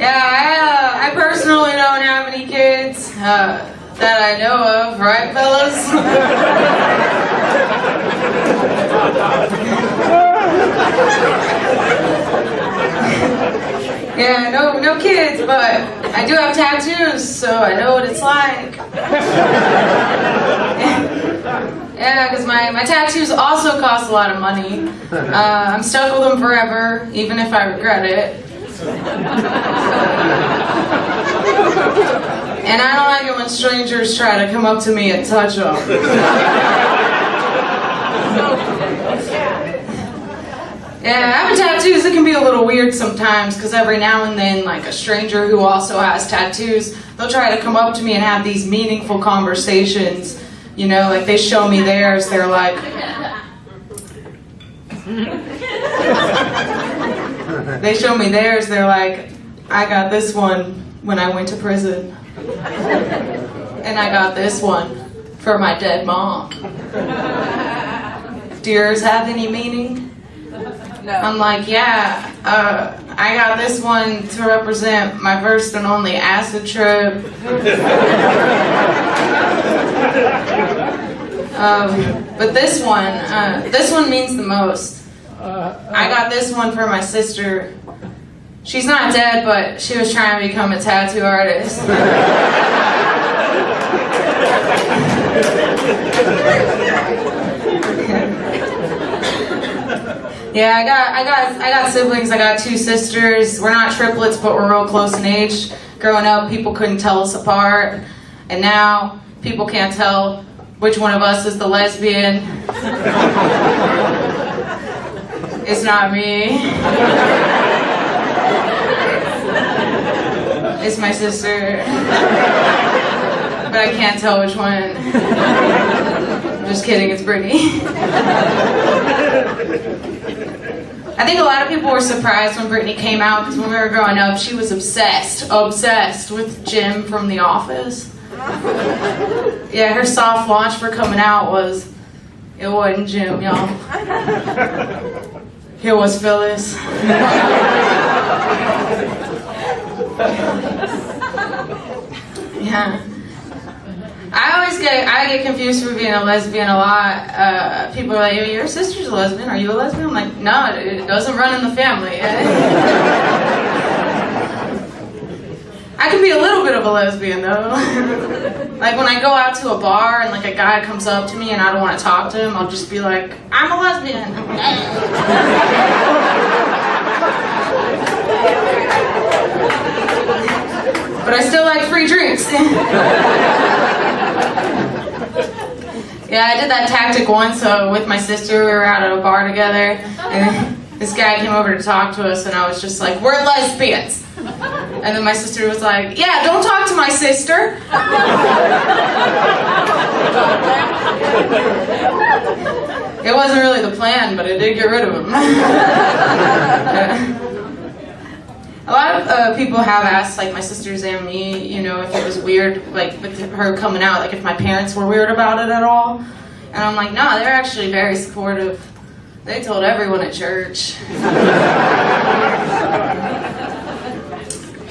Yeah, I personally don't have any kids that I know of, right, fellas? Yeah, no kids, but I do have tattoos, so I know what it's like. Yeah, because my tattoos also cost a lot of money. I'm stuck with them forever, even if I regret it. And I don't like it when strangers try to come up to me and touch them. Yeah, having tattoos, it can be a little weird sometimes, because every now and then, like a stranger who also has tattoos, they'll try to come up to me and have these meaningful conversations. You know, like they show me theirs, they're like... They show me theirs, they're like, I got this one when I went to prison. And I got this one for my dead mom. Do yours have any meaning? No. I'm like, yeah, I got this one to represent my first and only acid trip. But this one means the most. I got this one for my sister. She's not dead, but she was trying to become a tattoo artist. Yeah, I got siblings. I got 2 sisters. We're not triplets, but we're real close in age. Growing up, people couldn't tell us apart, and now people can't tell which one of us is the lesbian. It's not me. It's my sister. But I can't tell which one. I'm just kidding, it's Brittany. I think a lot of people were surprised when Brittany came out, because when we were growing up, she was obsessed with Jim from The Office. Yeah, her soft launch for coming out it wasn't Jim, y'all. It was Phyllis. Yeah. I get confused for being a lesbian a lot. People are like, your sister's a lesbian, are you a lesbian? I'm like, no, it doesn't run in the family. I can be a little bit of a lesbian though. Like when I go out to a bar and like a guy comes up to me and I don't want to talk to him, I'll just be like, I'm a lesbian. But I still like free drinks. Yeah, I did that tactic once with my sister. We were out at a bar together, and this guy came over to talk to us, and I was just like, we're lesbians. And then my sister was like, yeah, don't talk to my sister. It wasn't really the plan, but it did get rid of him. A lot of people have asked, like my sisters and me, you know, if it was weird, like with her coming out, like if my parents were weird about it at all. And I'm like, no, they're actually very supportive. They told everyone at church.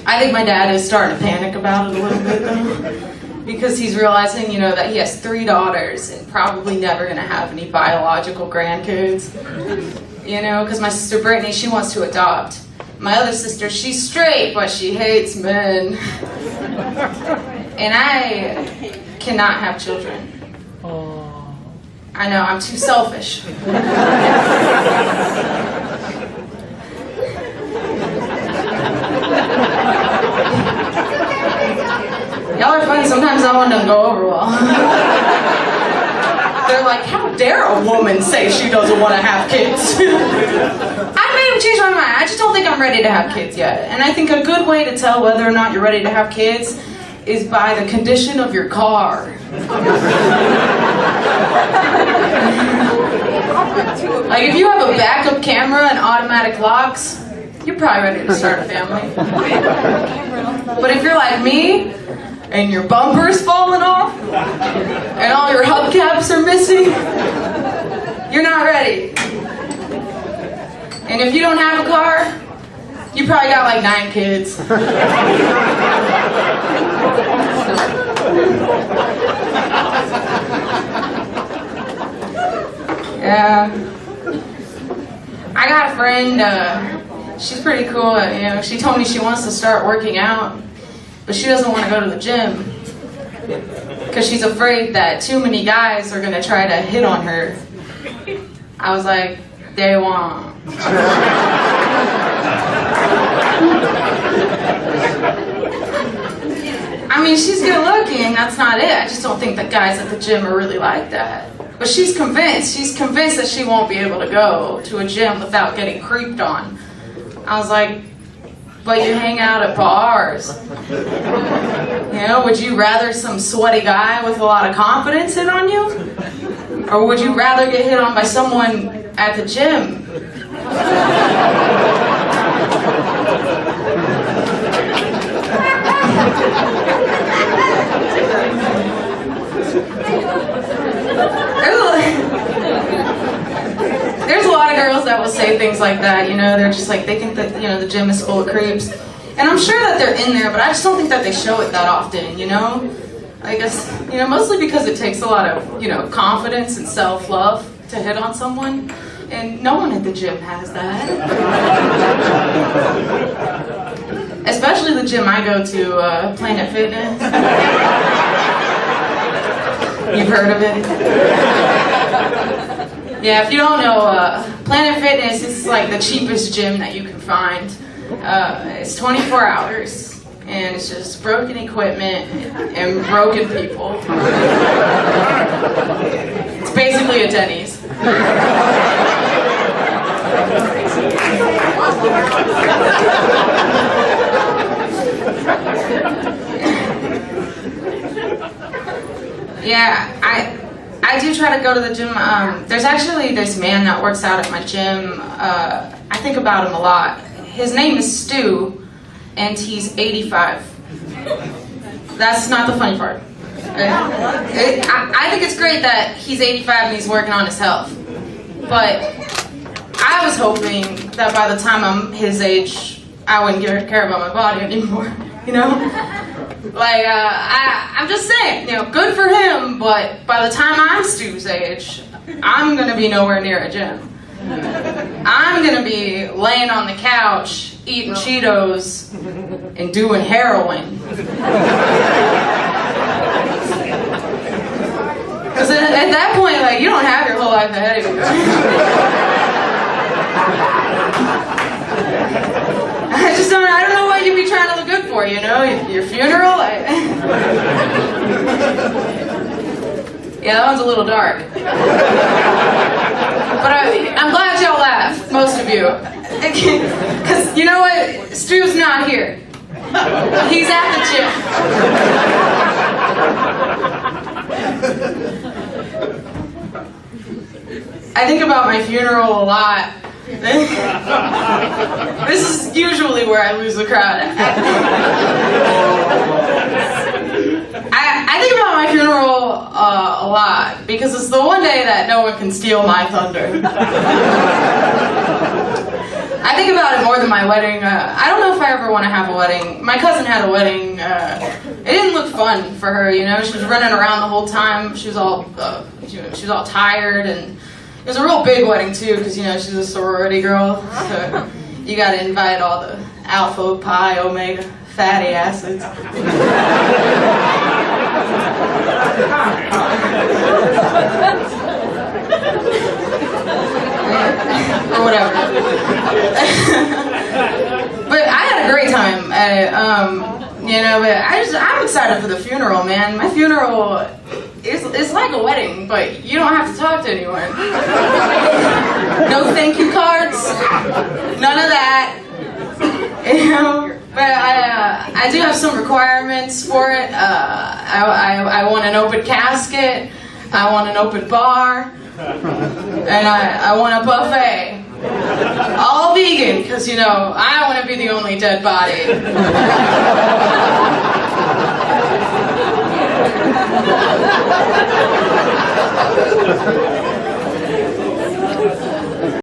I think my dad is starting to panic about it a little bit though, because he's realizing, you know, that he has 3 daughters and probably never gonna have any biological grandkids. You know, because my sister Brittany, she wants to adopt. My other sister, she's straight, but she hates men. And I cannot have children. I know, I'm too selfish. Y'all are funny, sometimes that one doesn't go over well. They're like, how dare a woman say she doesn't want to have kids? I may have changed my mind. I just don't think I'm ready to have kids yet. And I think a good way to tell whether or not you're ready to have kids is by the condition of your car. Like if you have a backup camera and automatic locks, you're probably ready to start a family. But if you're like me, and your bumper's falling off, and all your hubcaps are missing, you're not ready. And if you don't have a car, You probably got like 9 kids. Yeah. I got a friend, she's pretty cool, you know, she told me she wants to start working out, but she doesn't want to go to the gym because she's afraid that too many guys are going to try to hit on her. I was like, they won't. I mean, she's good looking, that's not it. I just don't think that guys at the gym are really like that. But she's convinced that she won't be able to go to a gym without getting creeped on. I was like, but you hang out at bars. You know, would you rather some sweaty guy with a lot of confidence hit on you? Or would you rather get hit on by someone at the gym? There's a lot of girls that will say things like that, you know, they're just like, they think that, you know, the gym is full of creeps. And I'm sure that they're in there, but I just don't think that they show it that often, you know? I guess, you know, mostly because it takes a lot of, you know, confidence and self-love to hit on someone. And no one at the gym has that. Especially the gym I go to, Planet Fitness. You've heard of it? Yeah, if you don't know, Planet Fitness is like the cheapest gym that you can find. It's 24 hours, and it's just broken equipment and broken people. It's basically a Denny's. Yeah, I do try to go to the gym. There's actually this man that works out at my gym. I think about him a lot. His name is Stu, and he's 85. That's not the funny part. I think it's great that he's 85 and he's working on his health. But I was hoping that by the time I'm his age, I wouldn't care about my body anymore, you know? Like, I'm just saying, you know, good for him, but by the time I'm Stu's age, I'm gonna be nowhere near a gym. I'm gonna be laying on the couch, eating Cheetos, and doing heroin. Because at that point, like, you don't have your whole life ahead of you. I don't know what you'd be trying to look good for, you know? Your funeral? Yeah, that one's a little dark. But I'm glad y'all laughed, most of you. Because you know what? Stu's not here. He's at the gym. I think about my funeral a lot. This is usually where I lose the crowd. I think about my funeral a lot because it's the one day that no one can steal my thunder. I think about it more than my wedding. I don't know if I ever want to have a wedding. My cousin had a wedding. It didn't look fun for her, you know. She was running around the whole time. She was all tired, and it was a real big wedding too, because you know she's a sorority girl. So you got to invite all the alpha, pi, omega, fatty acids. Or whatever. But I had a great time at it, you know, but I'm excited for the funeral, man. My funeral it's like a wedding, but you don't have to talk to anyone. No thank you cards, none of that, you know. But I do have some requirements for it. I want an open casket, I want an open bar, and I want a buffet. All vegan, because, you know, I want to be the only dead body.